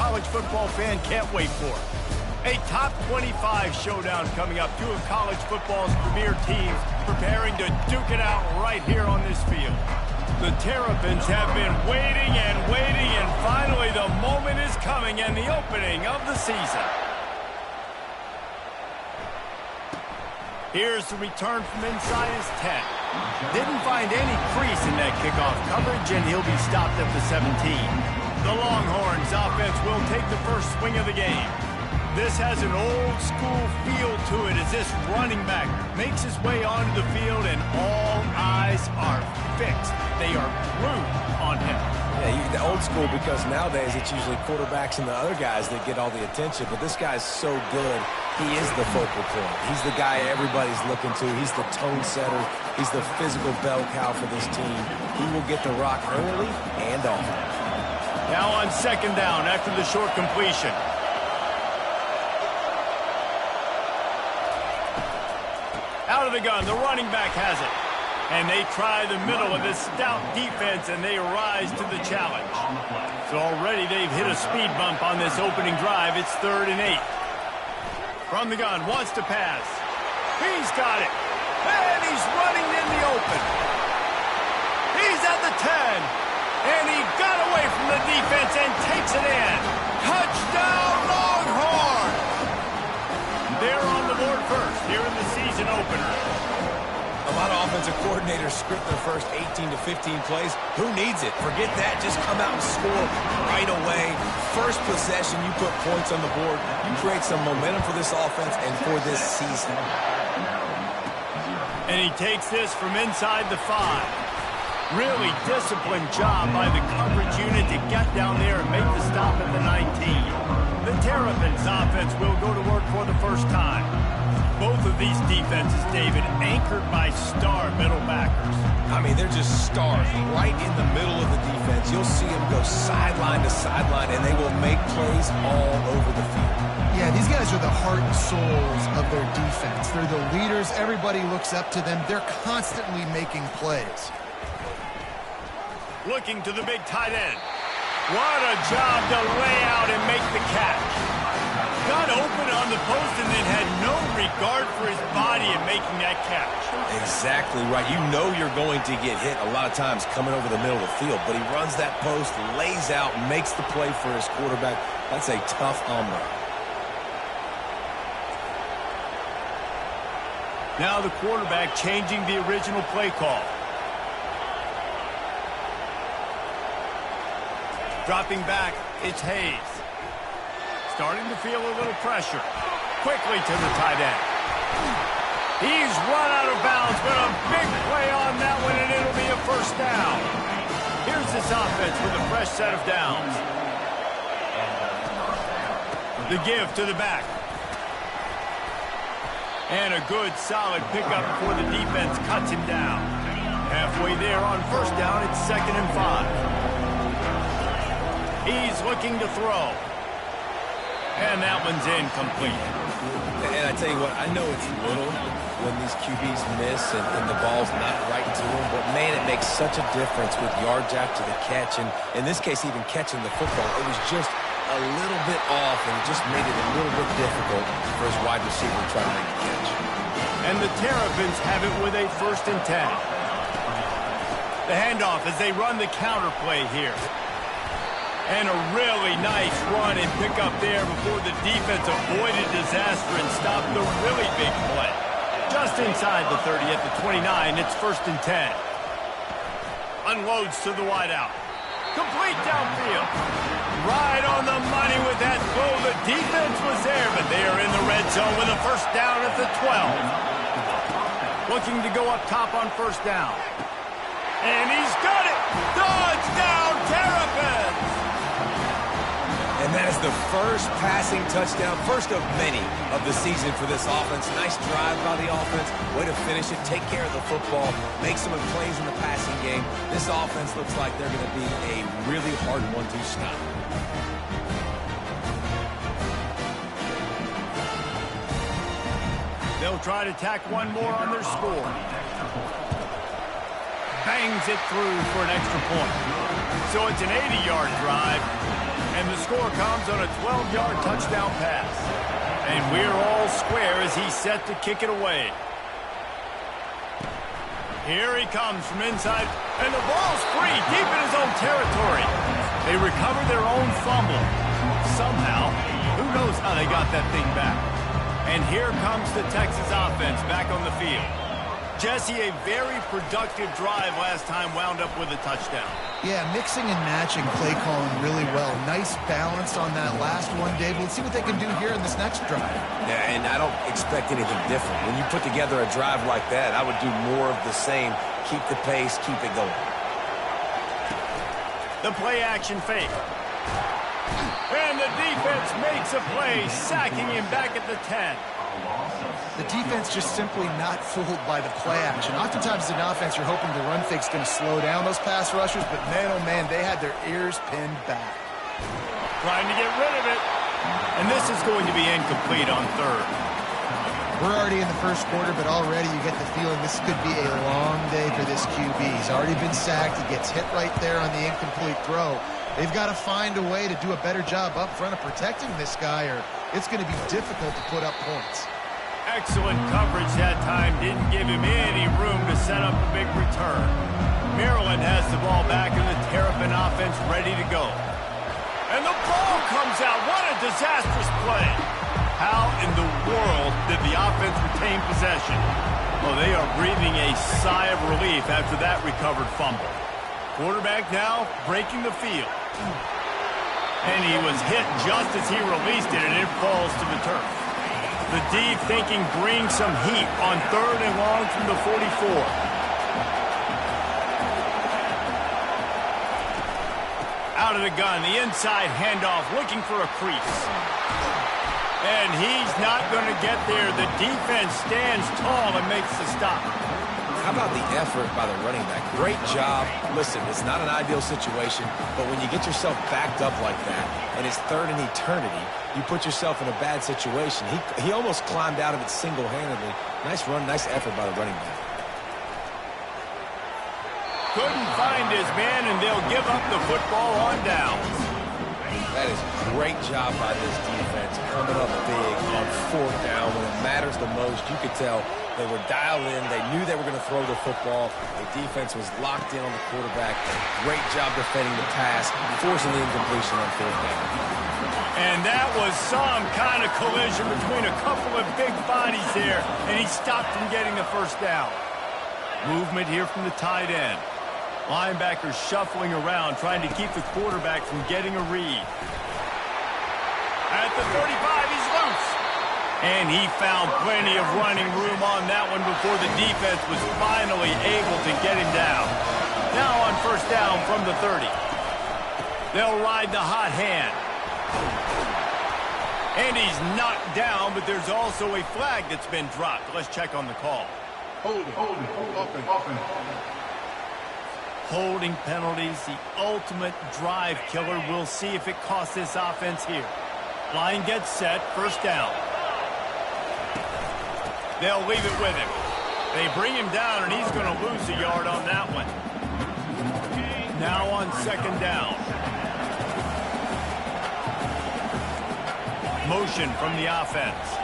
college football fan can't wait for. A top 25 showdown coming up. Two of college football's premier teams preparing to duke it out right here on this field. The Terrapins have been waiting and finally the moment is coming and the opening of the season. Here's the return from inside his 10. Didn't find any crease in that kickoff coverage, and he'll be stopped at the 17. The Longhorns offense will take the first swing of the game. This has an old-school feel to it as this running back makes his way onto the field, and all eyes are fixed. They are glued on him. Yeah, the old school because nowadays it's usually quarterbacks and the other guys that get all the attention, but this guy's so good. He is the focal point. He's the guy everybody's looking to. He's the tone setter. He's the physical bell cow for this team. He will get the rock early and often. Now on second down after the short completion. Out of the gun, the running back has it. And they try the middle of this stout defense, and they rise to the challenge. So already they've hit a speed bump on this opening drive. It's 3rd and 8. From the gun, wants to pass. He's got it. And he's running in the open. He's at the 10. And he got away from the defense and takes it in. Touchdown, Longhorn! They're on the board first here in the season opener. A lot of offensive coordinators script their first 18 to 15 plays. Who needs it? Forget that. Just come out and score right away. First possession, you put points on the board. You create some momentum for this offense and for this season. And he takes this from inside the 5. Really disciplined job by the coverage unit to get down there and make the stop at the 19. The Terrapins offense will go to work for the first time. Both of these defenses, David, anchored by star middle backers. I mean, they're just stars right in the middle of the defense. You'll see them go sideline to sideline, and they will make plays all over the field. Yeah, these guys are the heart and souls of their defense. They're the leaders. Everybody looks up to them. They're constantly making plays. Looking to the big tight end. What a job to lay out and make the catch. Got open on the post and then had no regard for his body in making that catch. Exactly right. You know you're going to get hit a lot of times coming over the middle of the field, but he runs that post, lays out, makes the play for his quarterback. That's a tough hombre. Now the quarterback changing the original play call. Dropping back, it's Hayes. Starting to feel a little pressure. Quickly to the tight end. He's run out of bounds, but a big play on that one, and it'll be a first down. Here's this offense with a fresh set of downs. The give to the back. And a good, solid pickup before the defense cuts him down. Halfway there on first down, it's 2nd and 5. He's looking to throw. And that one's incomplete. And I tell you what, I know it's little when these QBs miss and the ball's not right to them, but man, it makes such a difference with yards after the catch. And in this case, even catching the football, it was just a little bit off, and it just made it a little bit difficult for his wide receiver to try to make the catch. And the Terrapins have it with a 1st and 10. The handoff as they run the counter play here. And a really nice run and pick up there before the defense avoided disaster and stopped the really big play. Just inside the 30 at the 29, it's 1st and 10. Unloads to the wideout. Complete downfield. Right on the money with that throw. The defense was there, but they are in the red zone with a first down at the 12. Looking to go up top on first down. And he's got it! Touchdown, Terrapins! And that is the first passing touchdown, first of many of the season for this offense. Nice drive by the offense. Way to finish it, take care of the football, make some plays in the passing game. This offense looks like they're going to be a really hard one to stop. They'll try to tack one more on their score. Bangs it through for an extra point. So it's an 80-yard drive. And the score comes on a 12-yard touchdown pass. And we're all square as he's set to kick it away. Here he comes from inside, and the ball's free deep in his own territory. They recover their own fumble. Somehow, who knows how they got that thing back. And here comes the Texas offense back on the field. Jesse, a very productive drive last time wound up with a touchdown. Yeah, mixing and matching play calling really well. Nice balance on that last one, Dave. Let's see what they can do here in this next drive. Yeah, and I don't expect anything different. When you put together a drive like that, I would do more of the same. Keep the pace, keep it going. The play-action fake. And the defense makes a play, sacking him back at the 10. The defense just simply not fooled by the play action. Oftentimes in offense, you're hoping the run fake's going to slow down those pass rushers, but man, oh man, they had their ears pinned back. Trying to get rid of it. And this is going to be incomplete on third. We're already in the first quarter, but already you get the feeling this could be a long day for this QB. He's already been sacked. He gets hit right there on the incomplete throw. They've got to find a way to do a better job up front of protecting this guy, or it's going to be difficult to put up points. Excellent coverage that time. Didn't give him any room to set up a big return. Maryland has the ball back in the Terrapin offense ready to go. And the ball comes out. What a disastrous play. How in the world did the offense retain possession? Well, they are breathing a sigh of relief after that recovered fumble. Quarterback now breaking the field. And he was hit just as he released it, and it falls to the turf. The D thinking bring some heat on third and long from the 44. Out of the gun, the inside handoff, looking for a crease. And he's not going to get there. The defense stands tall and makes the stop. How about the effort by the running back? Great job. Listen, it's not an ideal situation, but when you get yourself backed up like that, and it's third and eternity, you put yourself in a bad situation. He almost climbed out of it single-handedly. Nice run, nice effort by the running back. Couldn't find his man, and they'll give up the football on downs. That is a great job by this defense, coming up big on fourth down when it matters the most. You could tell they were dialed in. They knew they were going to throw the football. The defense was locked in on the quarterback. Great job defending the pass, forcing the incompletion on fourth down. And that was some kind of collision between a couple of big bodies there, and he stopped from getting the first down. Movement here from the tight end. Linebackers shuffling around, trying to keep the quarterback from getting a read. At the 35, he's loose. And he found plenty of running room on that one before the defense was finally able to get him down. Now on first down from the 30. They'll ride the hot hand. And he's knocked down, but there's also a flag that's been dropped. Let's check on the call. Holding penalties, the ultimate drive killer. We'll see if it costs this offense here. Line gets set, first down. They'll leave it with him. They bring him down, and he's going to lose a yard on that one. Now on second down. Motion from the offense.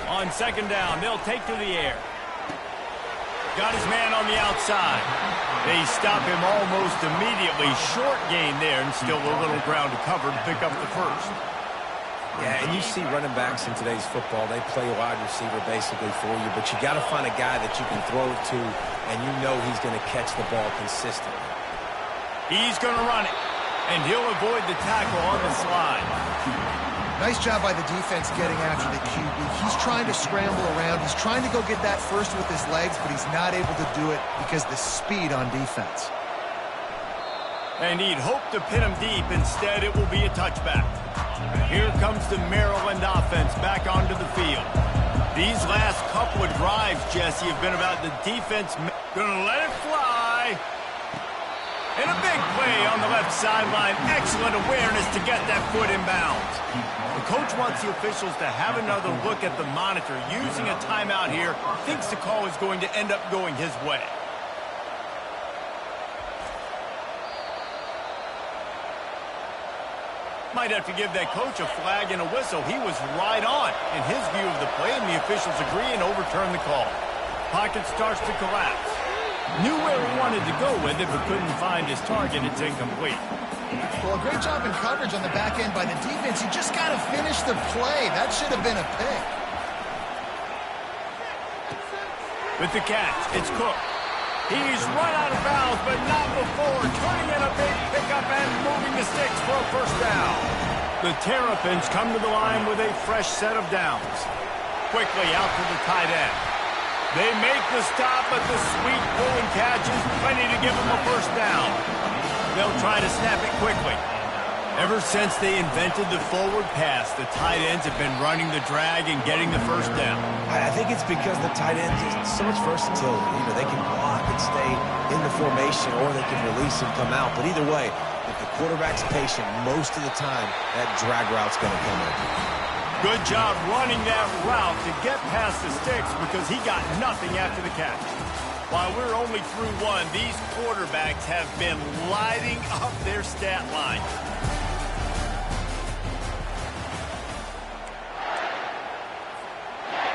On second down, they'll take to the air. Got his man on the outside. They stop him almost immediately. Short gain there, and still a little ground to cover to pick up the first. Yeah, and you see running backs in today's football, they play wide receiver basically for you, but you got to find a guy that you can throw it to, and you know he's going to catch the ball consistently. He's going to run it, and he'll avoid the tackle on the slide. Nice job by the defense getting after the QB. He's trying to scramble around. He's trying to go get that first with his legs, but he's not able to do it because of the speed on defense. And he'd hoped to pin him deep. Instead, it will be a touchback. Here comes the Maryland offense back onto the field. These last couple of drives, Jesse, have been about the defense going to let it fly. And a big play on the left sideline. Excellent awareness to get that foot in bounds. The coach wants the officials to have another look at the monitor. Using a timeout here, thinks the call is going to end up going his way. Might have to give that coach a flag and a whistle. He was right on in his view of the play, and the officials agree and overturn the call. Pocket starts to collapse. Knew where he wanted to go with it, but couldn't find his target. It's incomplete. Well, a great job in coverage on the back end by the defense. He just got to finish the play. That should have been a pick. With the catch, it's Cook. He's run out of bounds, but not before turning in a big pickup and moving the sticks for a first down. The Terrapins come to the line with a fresh set of downs. Quickly out to the tight end. They make the stop, but the sweet pulling catch is plenty to give them a first down. They'll try to snap it quickly. Ever since they invented the forward pass, the tight ends have been running the drag and getting the first down. I think it's because the tight ends have so much versatility. They can block and stay in the formation, or they can release and come out. But either way, if the quarterback's patient most of the time, that drag route's going to come in. Good job running that route to get past the sticks because he got nothing after the catch. While we're only through one, these quarterbacks have been lighting up their stat line.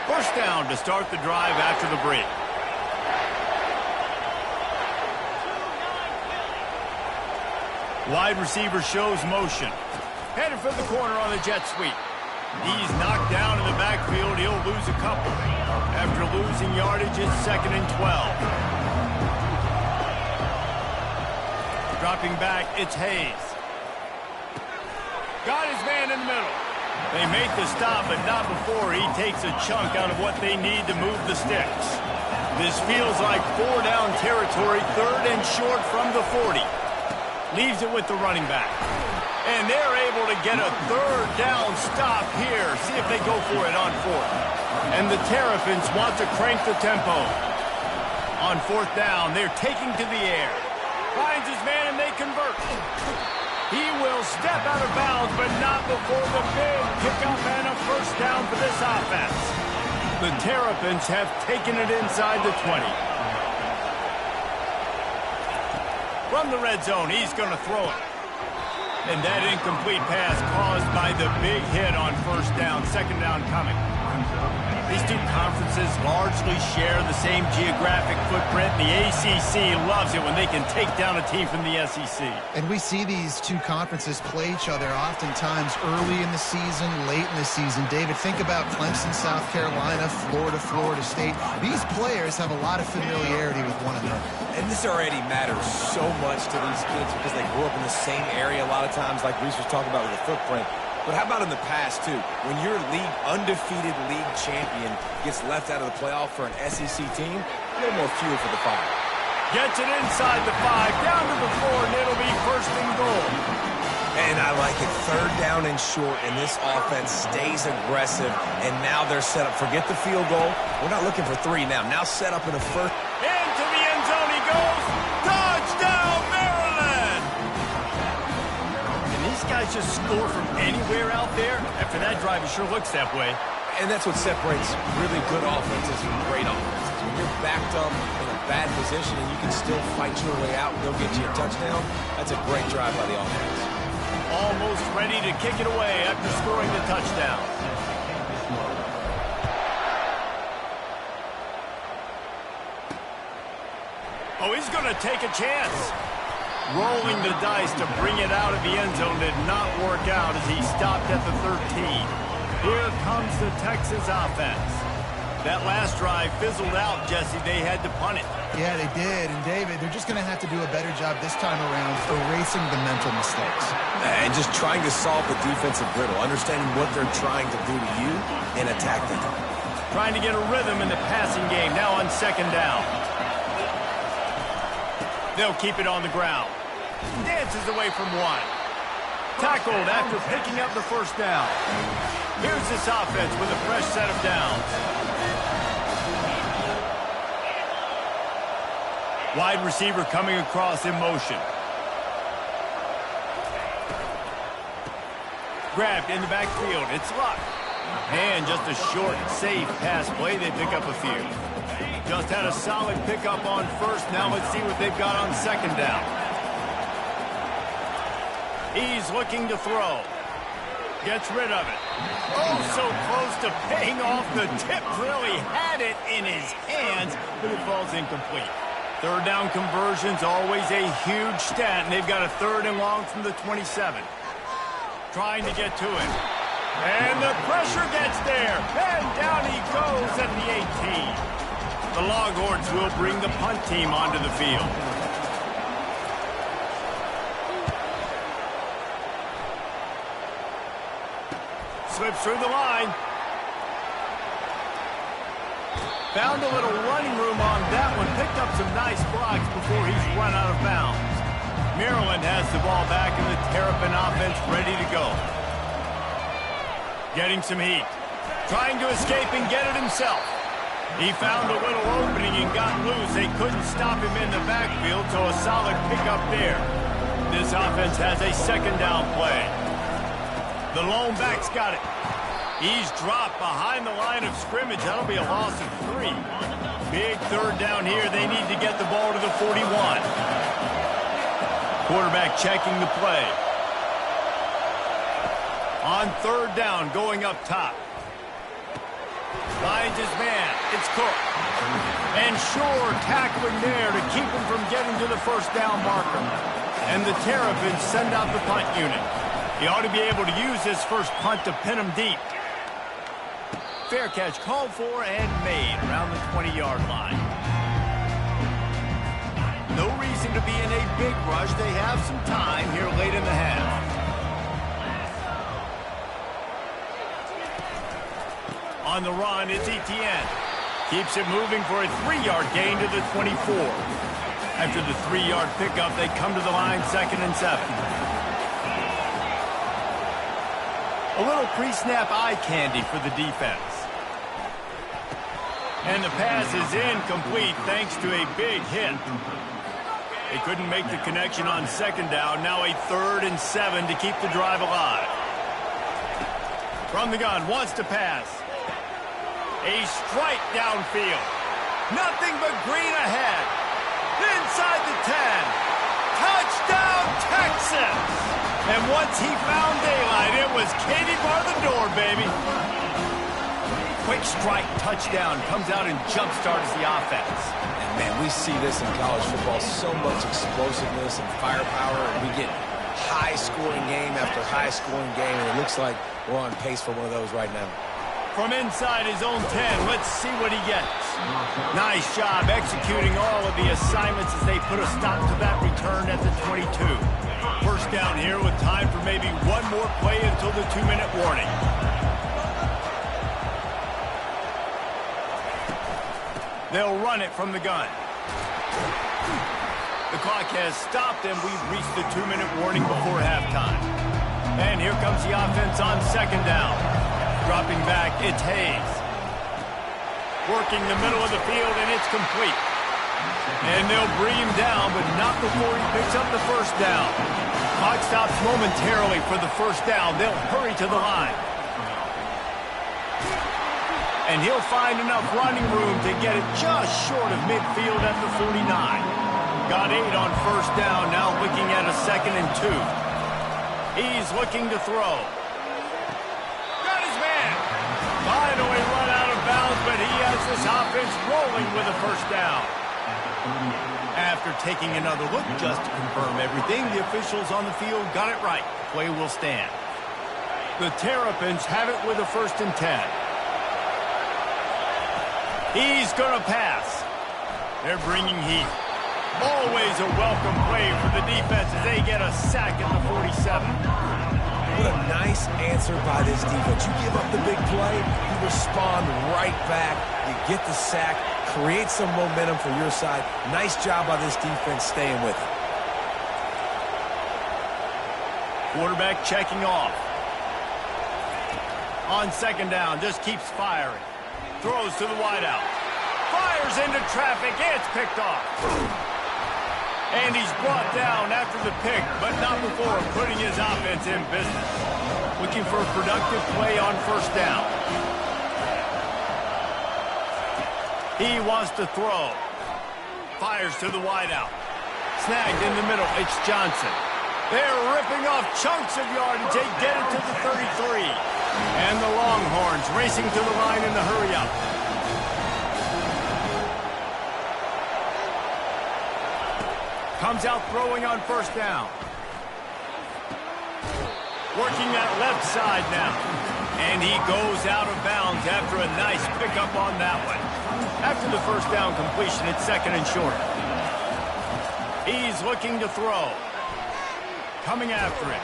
First down to start the drive after the break. Wide receiver shows motion. Headed for the corner on the jet sweep. He's knocked down in the backfield. He'll lose a couple. After losing yardage, it's 2nd and 12. Dropping back, it's Hayes. Got his man in the middle. They make the stop, but not before he takes a chunk out of what they need to move the sticks. This feels like 4-down territory, 3rd and short from the 40. Leaves it with the running back. And they're able to get a 3rd down stop here. See if they go for it on 4th. And the Terrapins want to crank the tempo. On 4th down, they're taking to the air. Finds his man and they convert. He will step out of bounds, but not before the big pickup and a first down for this offense. The Terrapins have taken it inside the 20. From the red zone, he's going to throw it. And that incomplete pass caused by the big hit on first down, 2nd down coming. These two conferences largely share the same geographic footprint. The ACC loves it when they can take down a team from the SEC. And we see these two conferences play each other oftentimes early in the season, late in the season. David, think about Clemson, South Carolina, Florida, Florida State. These players have a lot of familiarity with one another. And this already matters so much to these kids because they grew up in the same area a lot of times, like Reese was talking about with the footprint. But how about in the past, too? When your undefeated league champion gets left out of the playoff for an SEC team, a little more fuel for the fire. Gets it inside the 5, down to the 4, and it'll be 1st and goal. And I like it. 3rd down and short, and this offense stays aggressive. And now they're set up. Forget the field goal. We're not looking for 3 now. Now set up in a 1st. Into the end zone he goes. Touchdown, Maryland! Can these guys just score from anywhere out there? After that drive, it sure looks that way. And that's what separates really good offenses from great offenses. When you're backed up in a bad position and you can still fight your way out and go get you a touchdown, that's a great drive by the offense. Almost ready to kick it away after scoring the touchdown. Oh, he's going to take a chance. Rolling the dice to bring it out of the end zone did not work out as he stopped at the 13. Here comes the Texas offense. That last drive fizzled out, Jesse. They had to punt it. Yeah, they did. And, David, they're just going to have to do a better job this time around erasing the mental mistakes. And just trying to solve the defensive riddle, understanding what they're trying to do to you and attack them. Trying to get a rhythm in the passing game now on 2nd down. They'll keep it on the ground. Dances away from 1. Tackled after picking up the first down. Here's this offense with a fresh set of downs. Wide receiver coming across in motion. Grabbed in the backfield. It's Luck. And just a short, safe pass play. They pick up a few. Just had a solid pickup on 1st. Now let's see what they've got on 2nd down. He's looking to throw. Gets rid of it. Oh, so close to paying off the tip. Really had it in his hands, but it falls incomplete. Third down conversion's always a huge stat, and they've got a 3rd and long from the 27. Trying to get to it. And the pressure gets there. And down he goes at the 18. The Longhorns will bring the punt team onto the field. Slips through the line. Found a little running room on that one. Picked up some nice blocks before he's run out of bounds. Maryland has the ball back and the Terrapin offense ready to go. Getting some heat. Trying to escape and get it himself. He found a little opening and got loose. They couldn't stop him in the backfield, so a solid pickup there. This offense has a 2nd down play. The lone back's got it. He's dropped behind the line of scrimmage. That'll be a loss of 3. Big 3rd down here. They need to get the ball to the 41. Quarterback checking the play. On 3rd down, going up top. Finds his man. It's Cook. And Shore tackling there to keep him from getting to the 1st down marker. And the Terrapins send out the punt unit. He ought to be able to use his first punt to pin him deep. Fair catch called for and made around the 20-yard line. No reason to be in a big rush. They have some time here late in the half. On the run, it's Etienne. Keeps it moving for a 3-yard gain to the 24. After the 3-yard pickup, they come to the line 2nd and 7. A little pre-snap eye candy for the defense. And the pass is incomplete thanks to a big hit. They couldn't make the connection on 2nd down. Now a 3rd and 7 to keep the drive alive. From the gun, wants to pass. A strike downfield. Nothing but green ahead. Inside the 10. Touchdown, Texas! And once he found daylight, it was Katie bar the door, baby. Quick strike touchdown comes out and jump-starts the offense. And, man, we see this in college football, so much explosiveness and firepower, and we get high-scoring game after high-scoring game, and it looks like we're on pace for one of those right now. From inside his own 10, let's see what he gets. Nice job executing all of the assignments as they put a stop to that return at the 22. 1st down here with time for maybe one more play until the 2-minute warning. They'll run it from the gun. The clock has stopped and we've reached the 2-minute warning before halftime. And here comes the offense on 2nd down. Dropping back, it's Hayes. Working the middle of the field, and it's complete. And they'll bring him down, but not before he picks up the 1st down. Clock stops momentarily for the 1st down. They'll hurry to the line. And he'll find enough running room to get it just short of midfield at the 49. Got 8 on 1st down, now looking at a 2nd and 2. He's looking to throw. Finally run out of bounds, but he has this offense rolling with a 1st down. After taking another look just to confirm everything, the officials on the field got it right. Play will stand. The Terrapins have it with a 1st and 10. He's going to pass. They're bringing heat. Always a welcome play for the defense as they get a sack at the 47. What a nice answer by this defense. You give up the big play, you respond right back, you get the sack, create some momentum for your side. Nice job by this defense staying with it. Quarterback checking off. On 2nd down, just keeps firing. Throws to the wideout. Fires into traffic, it's picked off. And he's brought down after the pick, but not before putting his offense in business. Looking for a productive play on 1st down. He wants to throw. Fires to the wideout. Snagged in the middle, it's Johnson. They're ripping off chunks of yardage. They get it to the 33. And the Longhorns racing to the line in the hurry-up. Comes out throwing on first down. Working that left side now. And he goes out of bounds after a nice pickup on that one. After the first down completion, it's second and short. He's looking to throw. Coming after it.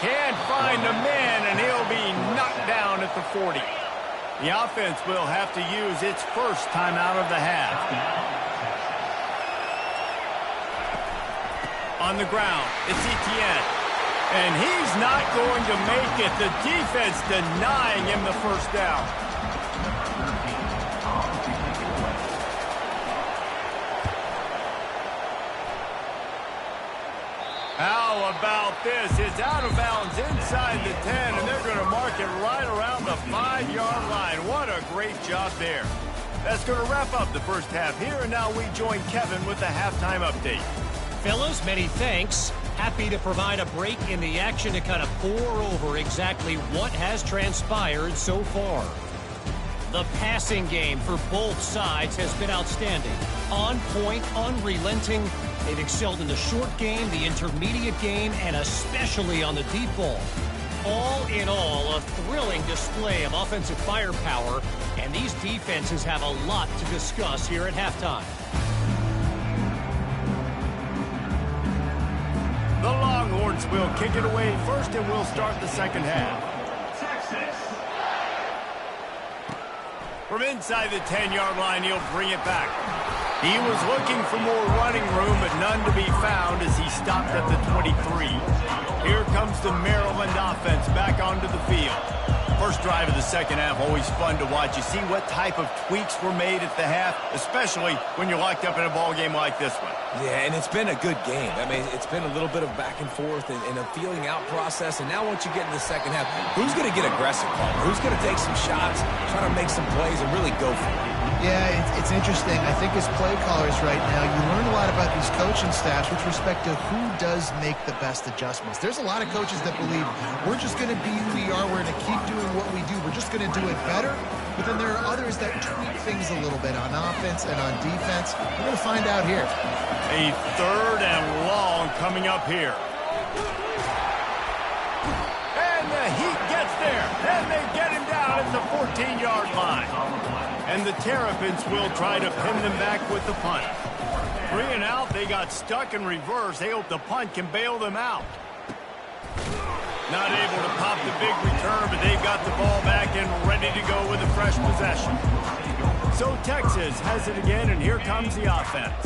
Can't find a man, and he'll be knocked down at the 40. The offense will have to use its first timeout of the half. On the ground, it's Etienne. And he's not going to make it. The defense denying him the first down. How about this? It's out of bounds inside the 10, and they're going to mark it right around the 5-yard line. What a great job there. That's going to wrap up the first half here, and now we join Kevin with the halftime update. Fellas, many thanks. Happy to provide a break in the action to kind of pour over exactly what has transpired so far. The passing game for both sides has been outstanding. On point, unrelenting. They've excelled in the short game, the intermediate game, and especially on the deep ball. All in all, a thrilling display of offensive firepower, and these defenses have a lot to discuss here at halftime. The Longhorns will kick it away first, and we'll start the second half. From inside the 10-yard line, he'll bring it back. He was looking for more running room, but none to be found as he stopped at the 23. Here comes the Maryland offense back onto the field. First drive of the second half, always fun to watch. You see what type of tweaks were made at the half, especially when you're locked up in a ball game like this one. Yeah, and it's been a good game. I mean, it's been a little bit of back and forth and a feeling out process. And now once you get in the second half, who's going to get aggressive, Palmer? Who's going to take some shots, try to make some plays, and really go for it? Yeah, it's interesting. I think as play callers right now, you learn a lot about these coaching staffs with respect to who does make the best adjustments. There's a lot of coaches that believe we're just going to be who we are. We're going to keep doing what we do. We're just going to do it better. But then there are others that tweak things a little bit on offense and on defense. We're going to find out here. A third and long coming up here. And the Heat gets there. And they get him down at the 14-yard line. And the Terrapins will try to pin them back with the punt. 3 and out, they got stuck in reverse. They hope the punt can bail them out. Not able to pop the big return, but they've got the ball back and ready to go with a fresh possession. So Texas has it again, and here comes the offense.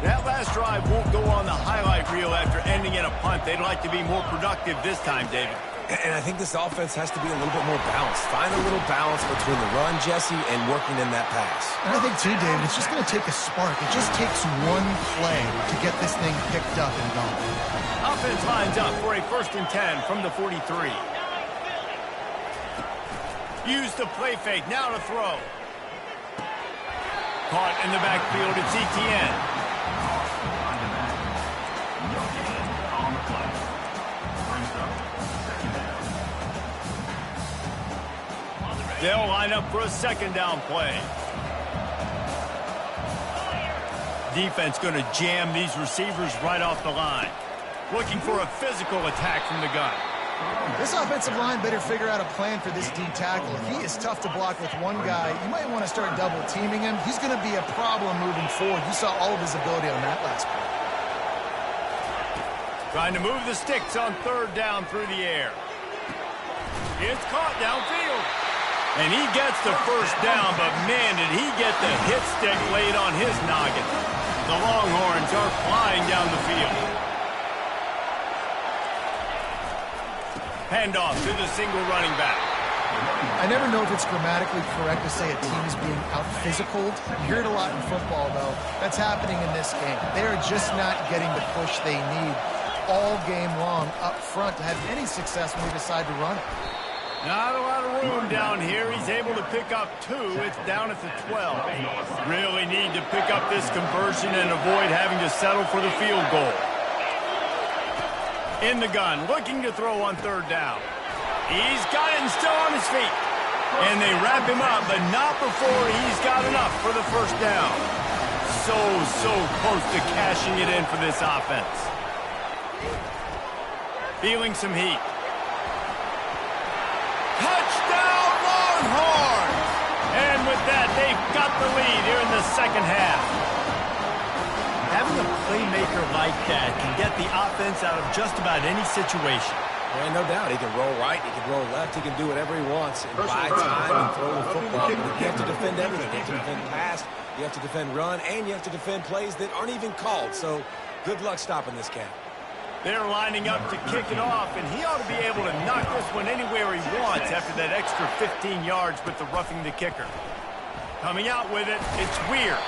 That last drive won't go on the highlight reel after ending in a punt. They'd like to be more productive this time, David. And I think this offense has to be a little bit more balanced. Find a little balance between the run, Jesse, and working in that pass. And I think, too, David, it's just going to take a spark. It just takes one play to get this thing picked up and going. Offense lines up for a 1st and 10 from the 43. Use the play fake. Now to throw. Caught in the backfield. It's Etienne. They'll line up for a second down play. Defense going to jam these receivers right off the line. Looking for a physical attack from the gun. This offensive line better figure out a plan for this D tackle. He is tough to block with one guy. You might want to start double teaming him. He's going to be a problem moving forward. You saw all of his ability on that last play. Trying to move the sticks on 3rd down through the air. It's caught downfield. And he gets the first down, but man, did he get the hit stick laid on his noggin. The Longhorns are flying down the field. Handoff to the single running back. I never know if it's grammatically correct to say a team is being out-physicaled. You hear it a lot in football, though. That's happening in this game. They are just not getting the push they need all game long up front to have any success when they decide to run it. Not a lot of room down here. He's able to pick up 2. It's down at the 12. Really need to pick up this conversion and avoid having to settle for the field goal. In the gun, looking to throw on third down. He's got it and still on his feet. And they wrap him up, but not before he's got enough for the first down. So close to cashing it in for this offense. Feeling some heat. Touchdown, Longhorns! And with that, they've got the lead here in the second half. Having a playmaker like that can get the offense out of just about any situation. Well, no doubt. He can roll right, he can roll left, he can do whatever he wants and buy time and throw the football. But you have to defend everything. You have to defend pass, you have to defend run, and you have to defend plays that aren't even called. So good luck stopping this cat. They're lining up to kick it off, and he ought to be able to knock this one anywhere he wants after that extra 15 yards with the roughing the kicker. Coming out with it, it's weird.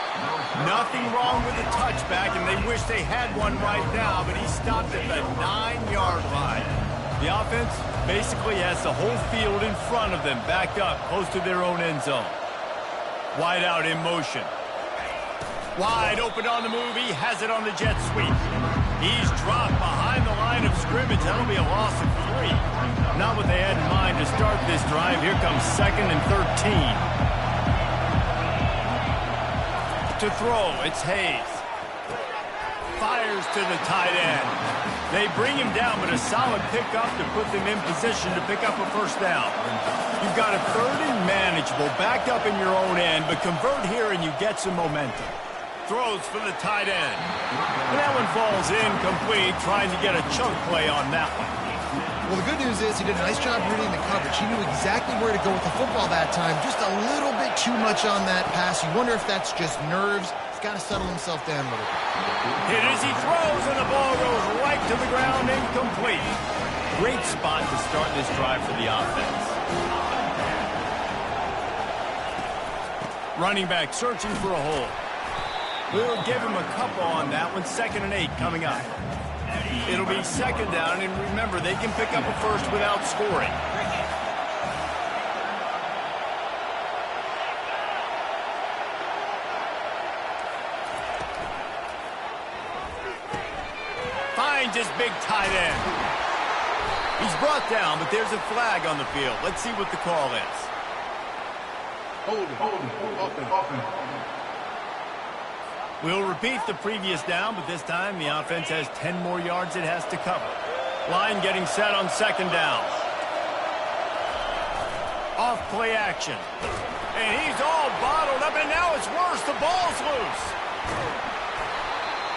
Nothing wrong with the touchback, and they wish they had one right now, but he stopped at the 9-yard line. The offense basically has the whole field in front of them, backed up close to their own end zone. Wide out in motion. Wide open on the move. He has it on the jet sweep. He's dropped behind the line of scrimmage. That'll be a loss of 3. Not what they had in mind to start this drive. Here comes 2nd and 13. To throw, it's Hayes. Fires to the tight end. They bring him down, but a solid pickup to put them in position to pick up a first down. You've got a 3rd and manageable, backed up in your own end, but convert here and you get some momentum. Throws for the tight end. And that one falls incomplete, trying to get a chunk play on that one. Well, the good news is he did a nice job reading the coverage. He knew exactly where to go with the football that time. Just a little bit too much on that pass. You wonder if that's just nerves. He's got to settle himself down a little bit. Hit as he throws, and the ball goes right to the ground, incomplete. Great spot to start this drive for the offense. Running back searching for a hole. We'll give him a couple on that one. 2nd and 8 coming up. It'll be 2nd down, and remember, they can pick up a first without scoring. Finds his big tight end. He's brought down, but there's a flag on the field. Let's see what the call is. Hold. We'll repeat the previous down, but this time the offense has 10 more yards it has to cover. Line getting set on 2nd down. Off play action. And he's all bottled up, and now it's worse. The ball's loose.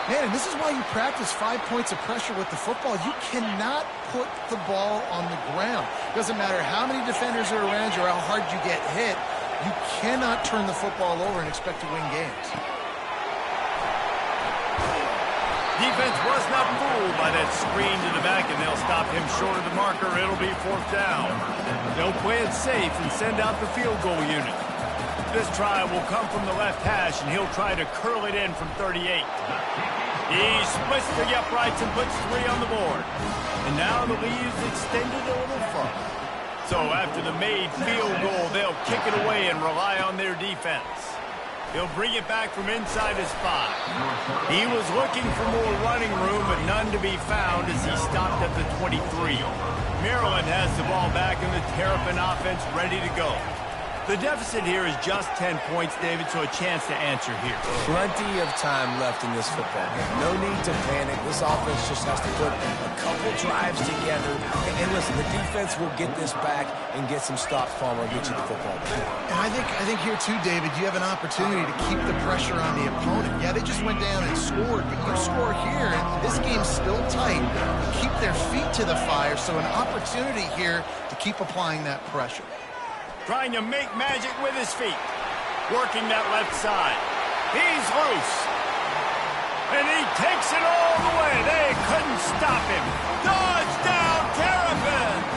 Man, and this is why you practice 5 points of pressure with the football. You cannot put the ball on the ground. Doesn't matter how many defenders are around you or how hard you get hit. You cannot turn the football over and expect to win games. Defense was not fooled by that screen to the back, and they'll stop him short of the marker. It'll be 4th down. They'll play it safe and send out the field goal unit. This try will come from the left hash, and he'll try to curl it in from 38. He splits the uprights and puts 3 on the board. And now the lead's extended a little further. So after the made field goal, they'll kick it away and rely on their defense. He'll bring it back from inside his 5. He was looking for more running room, but none to be found as he stopped at the 23. Maryland has the ball back and the Terrapin offense ready to go. The deficit here is just 10 points, David, so a chance to answer here. Plenty of time left in this football game. No need to panic. This offense just has to put a couple drives together. And listen, the defense will get this back and get some stops, Palmer, and get you the football. And I think here too, David, you have an opportunity to keep the pressure on the opponent. Yeah, they just went down and scored, but you score here, and this game's still tight. You keep their feet to the fire, so an opportunity here to keep applying that pressure. Trying to make magic with his feet. Working that left side. He's loose. And he takes it all the way. They couldn't stop him. Touchdown, Terrapins!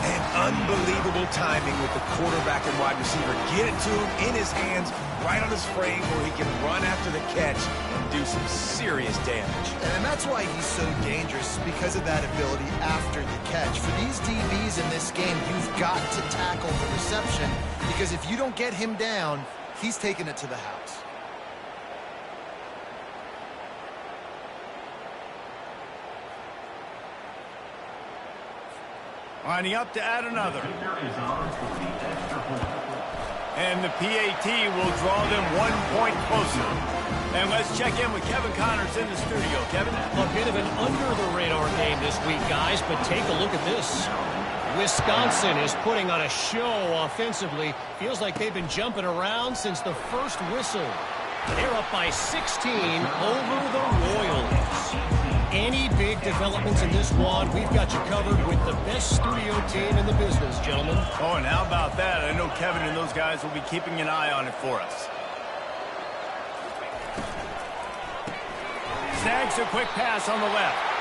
And unbelievable timing with the quarterback and wide receiver. Get it to him in his hands, right on his frame, where he can run after the catch and do some serious damage. And that's why he's so dangerous, because of that ability after the catch. For these DBs in this game, you've got to tackle the reception, because if you don't get him down, he's taking it to the house. Lining up to add another. And the PAT will draw them 1 point closer. And let's check in with Kevin Connors in the studio. Kevin? A bit of an under-the-radar game this week, guys, but take a look at this. Wisconsin is putting on a show offensively. Feels like they've been jumping around since the first whistle. They're up by 16 over the Royals. Any big developments in this one, we've got you covered with the best studio team in the business, gentlemen. Oh, and how about that? I know Kevin and those guys will be keeping an eye on it for us. Snags a quick pass on the left.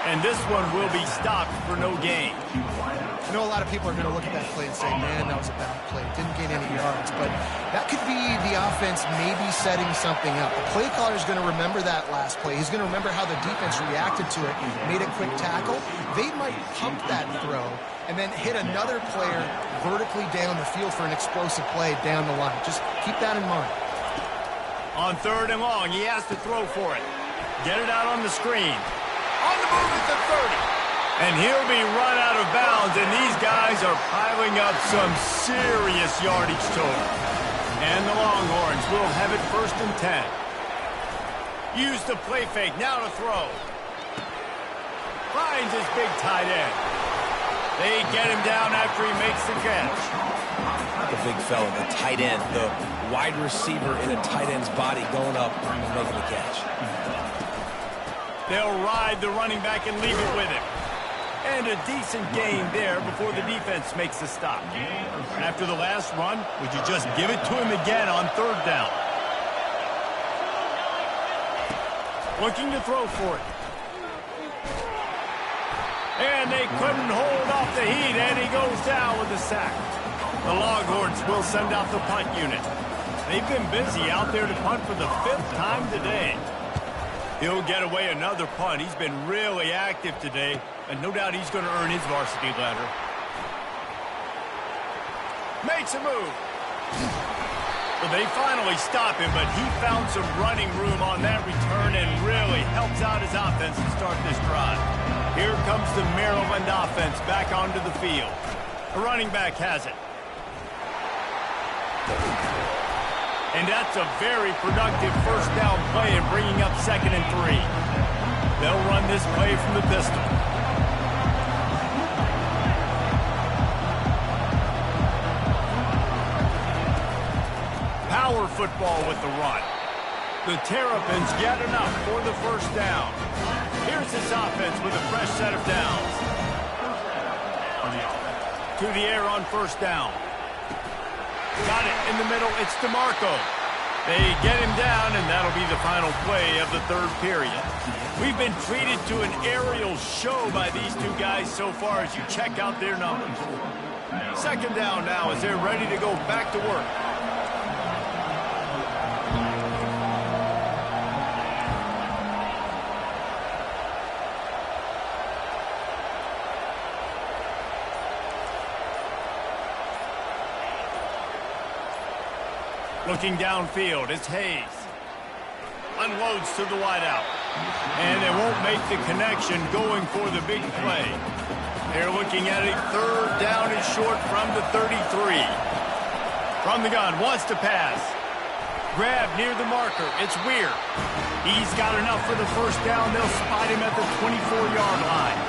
And this one will be stopped for no gain. I know a lot of people are going to look at that play and say, man, that was a bad play. Didn't gain any yards. But that could be the offense maybe setting something up. The play caller is going to remember that last play. He's going to remember how the defense reacted to it, made a quick tackle. They might pump that throw and then hit another player vertically down the field for an explosive play down the line. Just keep that in mind. On 3rd and long, he has to throw for it. Get it out on the screen. On the move at the 30. And he'll be run out of bounds, and these guys are piling up some serious yardage total. And the Longhorns will have it 1st and 10. Use the play fake, now to throw. Finds his big tight end. They get him down after he makes the catch. The big fella, the tight end, the wide receiver in a tight end's body going up and making the catch. They'll ride the running back and leave it with him. And a decent gain there before the defense makes the stop. After the last run, would you just give it to him again on 3rd down? Looking to throw for it. And they couldn't hold off the heat, and he goes down with a sack. The Longhorns will send out the punt unit. They've been busy out there to punt for the 5th time today. He'll get away another punt. He's been really active today, and no doubt he's going to earn his varsity ladder. Makes a move. Well, they finally stop him, but he found some running room on that return and really helps out his offense to start this drive. Here comes the Maryland offense back onto the field. The running back has it. And that's a very productive 1st down play and bringing up 2nd and 3. They'll run this play from the pistol. Power football with the run. The Terrapins get enough for the 1st down. Here's this offense with a fresh set of downs. To the air on 1st down. Got it in the middle. It's DeMarco. They get him down, and that'll be the final play of the 3rd period. We've been treated to an aerial show by these two guys so far as you check out their numbers. 2nd down now as they're ready to go back to work. Looking downfield, it's Hayes. Unloads to the wideout. And they won't make the connection going for the big play. They're looking at a 3rd down and short from the 33. From the gun, wants to pass. Grab near the marker, it's Weir. He's got enough for the 1st down. They'll spot him at the 24-yard line.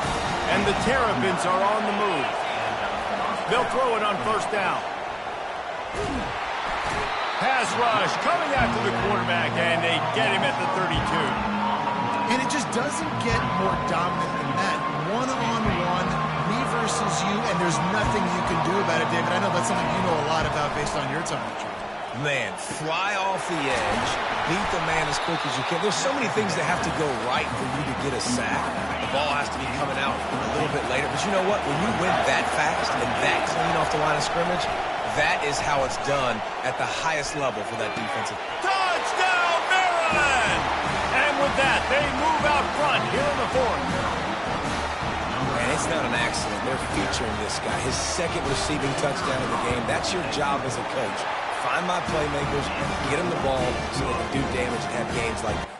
And the Terrapins are on the move. They'll throw it on 1st down. Pass rush coming after the quarterback, and they get him at the 32. And it just doesn't get more dominant than that. One-on-one, me versus you, and there's nothing you can do about it, David. I know that's something you know a lot about based on your time. Man, fly off the edge, beat the man as quick as you can. There's so many things that have to go right for you to get a sack. The ball has to be coming out a little bit later. But you know what? When you win that fast and that clean off the line of scrimmage, that is how it's done at the highest level for that defensive. Touchdown, Maryland! And with that, they move out front here in the 4th. And it's not an accident. They're featuring this guy. His 2nd receiving touchdown of the game. That's your job as a coach. Find my playmakers, get them the ball so they can do damage and have games like that.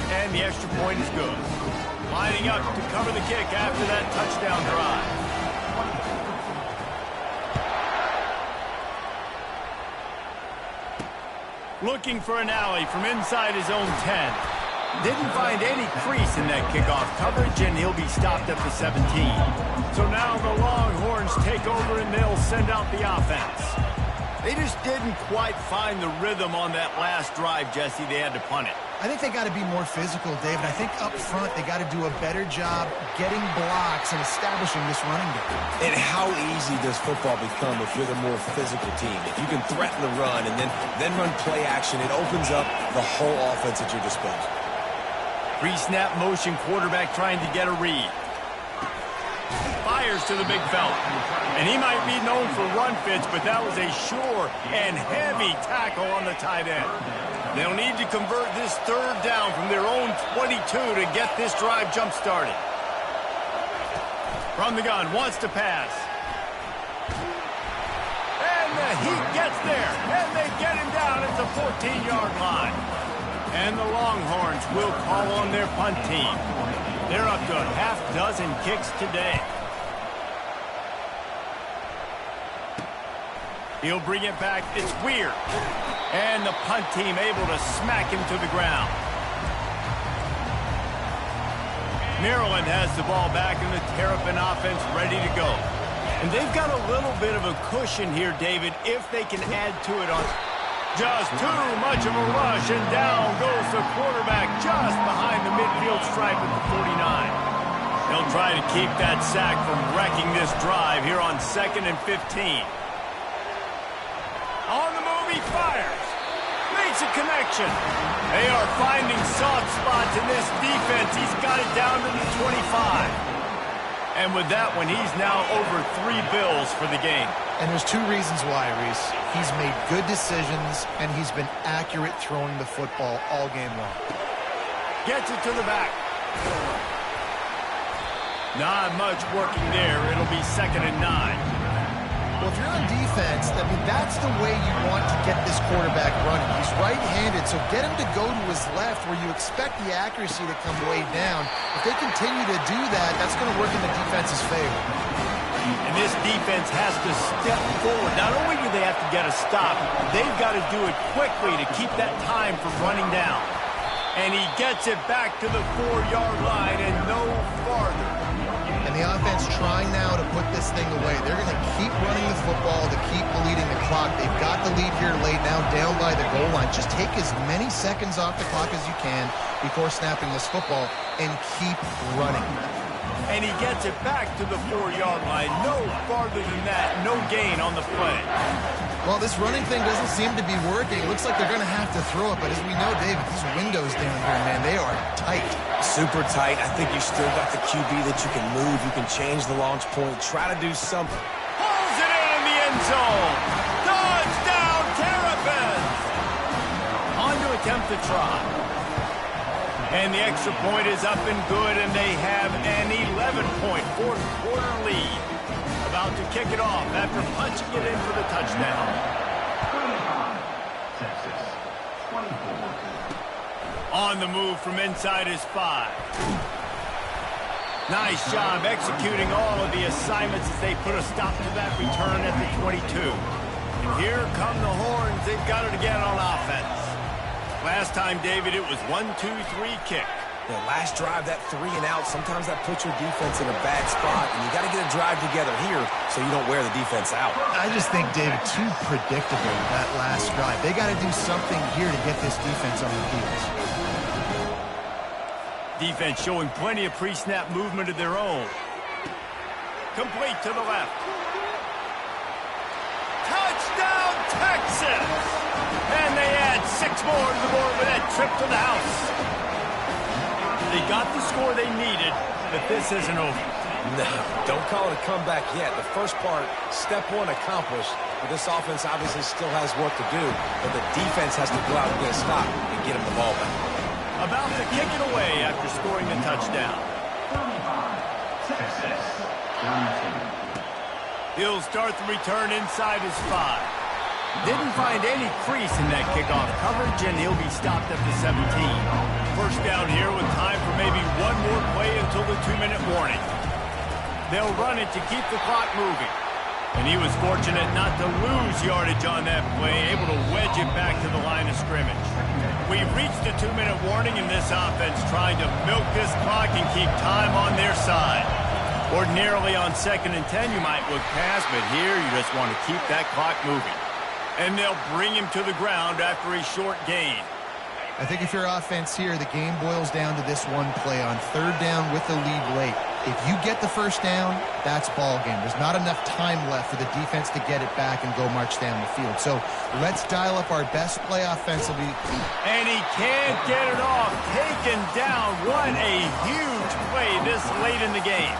And the extra point is good. Lining up to cover the kick after that touchdown drive. Looking for an alley from inside his own 10. Didn't find any crease in that kickoff coverage, and he'll be stopped at the 17. So now the Longhorns take over, and they'll send out the offense. They just didn't quite find the rhythm on that last drive, Jesse. They had to punt it. I think they got to be more physical, David. I think up front they got to do a better job getting blocks and establishing this running game. And how easy does football become if you're the more physical team? If you can threaten the run and then run play action, it opens up the whole offense at your disposal. Pre-snap motion, quarterback trying to get a read. Fires to the big fella. And he might be known for run fits, but that was a sure and heavy tackle on the tight end. They'll need to convert this third down from their own 22 to get this drive jump-started. From the gun, wants to pass. And the heat gets there, and they get him down at the 14-yard line. And the Longhorns will call on their punt team. They're up to a half dozen kicks today. He'll bring it back. It's Weir. And the punt team able to smack him to the ground. Maryland has the ball back in the Terrapin offense ready to go. And they've got a little bit of a cushion here, David, if they can add to it on... Just too much of a rush, and down goes the quarterback just behind the midfield stripe at the 49. They'll try to keep that sack from wrecking this drive here on 2nd and 15. On the move, he fires. Makes a connection. They are finding soft spots in this defense. He's got it down to the 25. And with that one, he's now over 3 bills for the game. And there's 2 reasons why, Reese. He's made good decisions, and he's been accurate throwing the football all game long. Gets it to the back. Not much working there. It'll be 2nd and 9. Well, if you're on defense, I mean, that's the way you want to get this quarterback running. He's right-handed, so get him to go to his left where you expect the accuracy to come way down. If they continue to do that, that's going to work in the defense's favor. And this defense has to step forward. Not only do they have to get a stop, they've got to do it quickly to keep that time from running down. And he gets it back to the 4-yard line and no farther. And the offense trying now to put this thing away. They're going to keep running the football to keep bleeding the clock. They've got the lead here late now down by the goal line. Just take as many seconds off the clock as you can before snapping this football and keep running. And he gets it back to the 4-yard line. No farther than that. No gain on the play. Well, this running thing doesn't seem to be working. It looks like they're going to have to throw it. But as we know, David, these windows down here, man, they are tight. Super tight. I think you still got the QB that you can move. You can change the launch point. Try to do something. Pulls it in the end zone. Touchdown, Terrapins. On to attempt the try. And the extra point is up and good, and they have an 11-point fourth-quarter lead. About to kick it off after punching it in for the touchdown. 25, Texas, 24. On the move from inside his 5. Nice job executing all of the assignments as they put a stop to that return at the 22. And here come the Horns. They've got it again on offense. Last time, David, it was 1-2-3 kick. Yeah, last drive, that 3 and out, sometimes that puts your defense in a bad spot, and you got to get a drive together here so you don't wear the defense out. I just think, David, too predictable that last drive. They got to do something here to get this defense on the heels. Defense showing plenty of pre-snap movement of their own. Complete to the left. Touchdown, Texas! And they add 6 more to the board with that trip to the house. They got the score they needed, but this isn't over. No, don't call it a comeback yet. The first part, step 1 accomplished, but this offense obviously still has work to do, but the defense has to go out and get a stop and get him the ball back. About to kick it away after scoring the touchdown. 35, Texas, 22. He'll start the return inside his 5. Didn't find any crease in that kickoff coverage, and he'll be stopped at the 17. First down here with time for maybe one more play until the 2-minute warning. They'll run it to keep the clock moving. And he was fortunate not to lose yardage on that play, able to wedge it back to the line of scrimmage. We've reached the 2-minute warning, and this offense trying to milk this clock and keep time on their side. Ordinarily on 2nd and 10, you might look past, but here you just want to keep that clock moving. And they'll bring him to the ground after a short gain. I think if you're offense here, the game boils down to this one play on 3rd down with the lead late. If you get the first down, that's ball game. There's not enough time left for the defense to get it back and go march down the field. So let's dial up our best play offensively. And he can't get it off. Taken down. What a huge play this late in the game.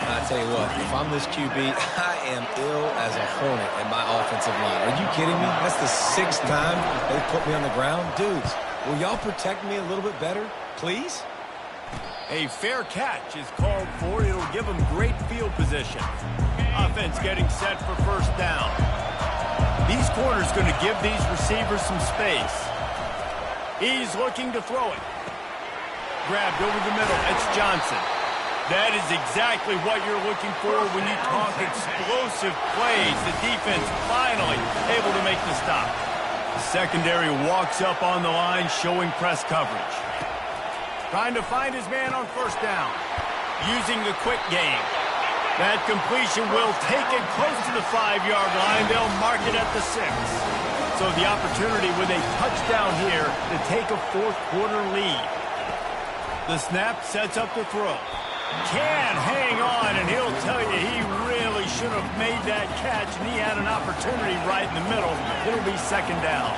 I tell you what, if I'm this QB, I am ill as a hornet in my offensive line. Are you kidding me? That's the 6th time they've put me on the ground. Dudes, will y'all protect me a little bit better, please? A fair catch is called for. It'll give them great field position. Offense getting set for first down. These corners going to give these receivers some space. He's looking to throw it. Grabbed over the middle. It's Johnson. That is exactly what you're looking for when you talk explosive plays. The defense finally able to make the stop. The secondary walks up on the line, showing press coverage. Trying to find his man on first down. Using the quick game. That completion will take it close to the 5-yard line. They'll mark it at the 6. So the opportunity with a touchdown here to take a 4th quarter lead. The snap sets up the throw. Can hang on, and he'll tell you he really should have made that catch, and he had an opportunity right in the middle. It'll be 2nd down.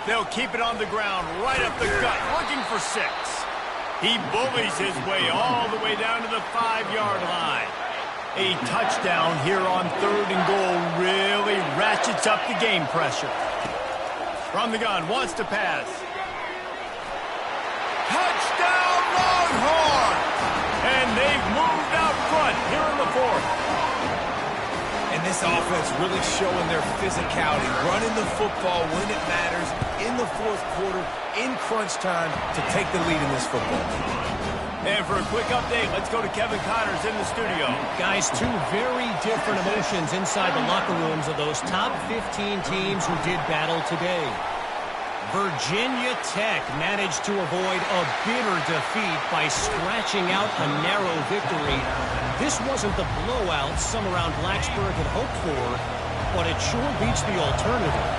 They'll keep it on the ground, right up the gut, looking for 6. He bullies his way all the way down to the 5-yard line. A touchdown here on 3rd and goal really ratchets up the game pressure. From the gun, wants to pass. Touchdown Longhorns! And they've moved out front here in the 4th. And this offense really showing their physicality, running the football when it matters, in the 4th quarter, in crunch time, to take the lead in this football. And for a quick update, let's go to Kevin Connors in the studio. Guys, 2 very different emotions inside the locker rooms of those top 15 teams who did battle today. Virginia Tech managed to avoid a bitter defeat by scratching out a narrow victory. This wasn't the blowout some around Blacksburg had hoped for, but it sure beats the alternative.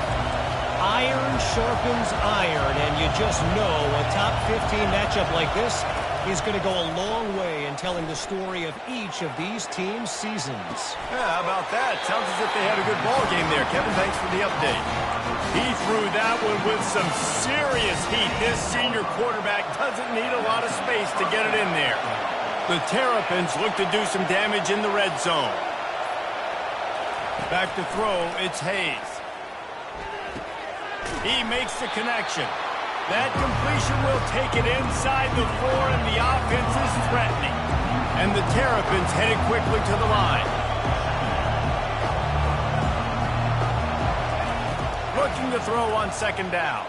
Iron sharpens iron, and you just know a top 15 matchup like this is going to go a long way in telling the story of each of these teams' seasons. Yeah, how about that? Sounds as if they had a good ball game there. Kevin, thanks for the update. He threw that one with some serious heat. This senior quarterback doesn't need a lot of space to get it in there. The Terrapins look to do some damage in the red zone. Back to throw, it's Hayes. He makes the connection. That completion will take it inside the 4, and the offense is threatening. And the Terrapins headed quickly to the line. Looking to throw on 2nd down.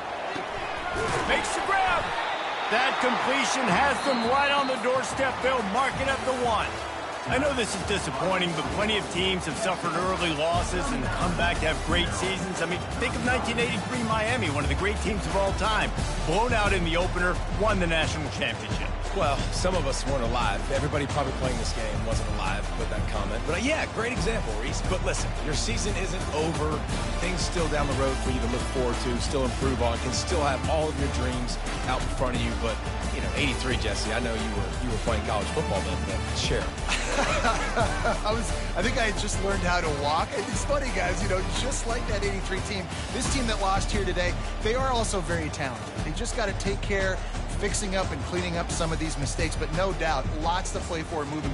Makes the grab. That completion has them right on the doorstep. They'll mark it at the 1. I know this is disappointing, but plenty of teams have suffered early losses and come back to have great seasons. I mean, think of 1983 Miami, one of the great teams of all time. Blown out in the opener, won the national championship. Well, some of us weren't alive. Everybody probably playing this game wasn't alive with that comment. But yeah, great example, Reese. But listen, your season isn't over. Things still down the road for you to look forward to, still improve on, can still have all of your dreams out in front of you. But, you know, 83, Jesse, I know you were playing college football then, but share. I think I had just learned how to walk. It's funny, guys, you know, just like that 83 team, this team that lost here today, they are also very talented. They just got to take care, fixing up and cleaning up some of these mistakes, but no doubt, lots to play for moving